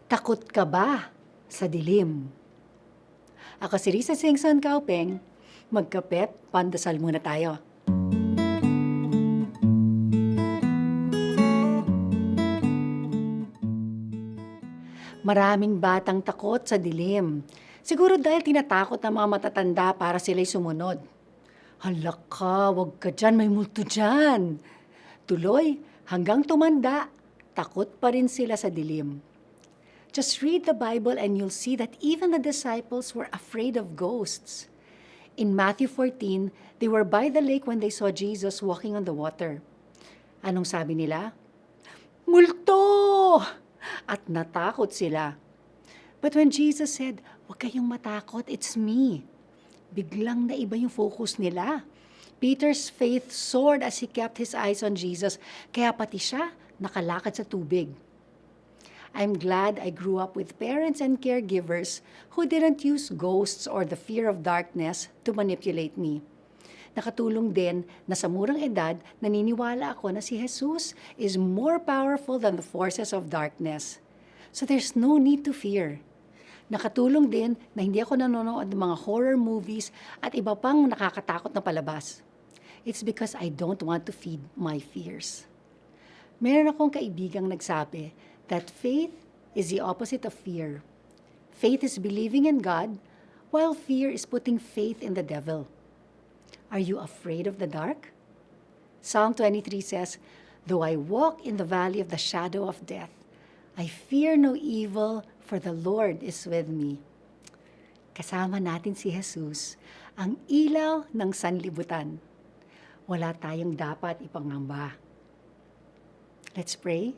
Takot ka ba sa dilim? Ako si Risa Singson Kaupeng. Magkapet, pandasal muna tayo. Maraming batang takot sa dilim. Siguro dahil tinatakot ng mga matatanda para sila'y sumunod. Hala ka, wag ka dyan, may multo dyan. Tuloy, hanggang tumanda, takot pa rin sila sa dilim. Just read the Bible and you'll see that even the disciples were afraid of ghosts. In Matthew 14, they were by the lake when they saw Jesus walking on the water. Anong sabi nila? Multo! At natakot sila. But when Jesus said, "Huwag kayong matakot, it's me," biglang naiba yung focus nila. Peter's faith soared as he kept his eyes on Jesus, kaya pati siya nakalakad sa tubig. I'm glad I grew up with parents and caregivers who didn't use ghosts or the fear of darkness to manipulate me. Nakatulong din na sa murang edad, naniniwala ako na si Jesus is more powerful than the forces of darkness. So there's no need to fear. Nakatulong din na hindi ako nanonood ng mga horror movies at iba pang nakakatakot na palabas. It's because I don't want to feed my fears. Meron akong kaibigang nagsabi that faith is the opposite of fear. Faith is believing in God, while fear is putting faith in the devil. Are you afraid of the dark? Psalm 23 says, "Though I walk in the valley of the shadow of death, I fear no evil, for the Lord is with me." Kasama natin si Jesus, ang ilaw ng sanlibutan. Wala tayong dapat ipangamba. Let's pray.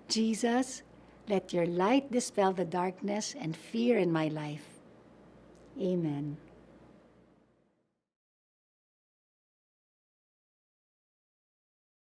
Jesus, let your light dispel the darkness and fear in my life. Amen.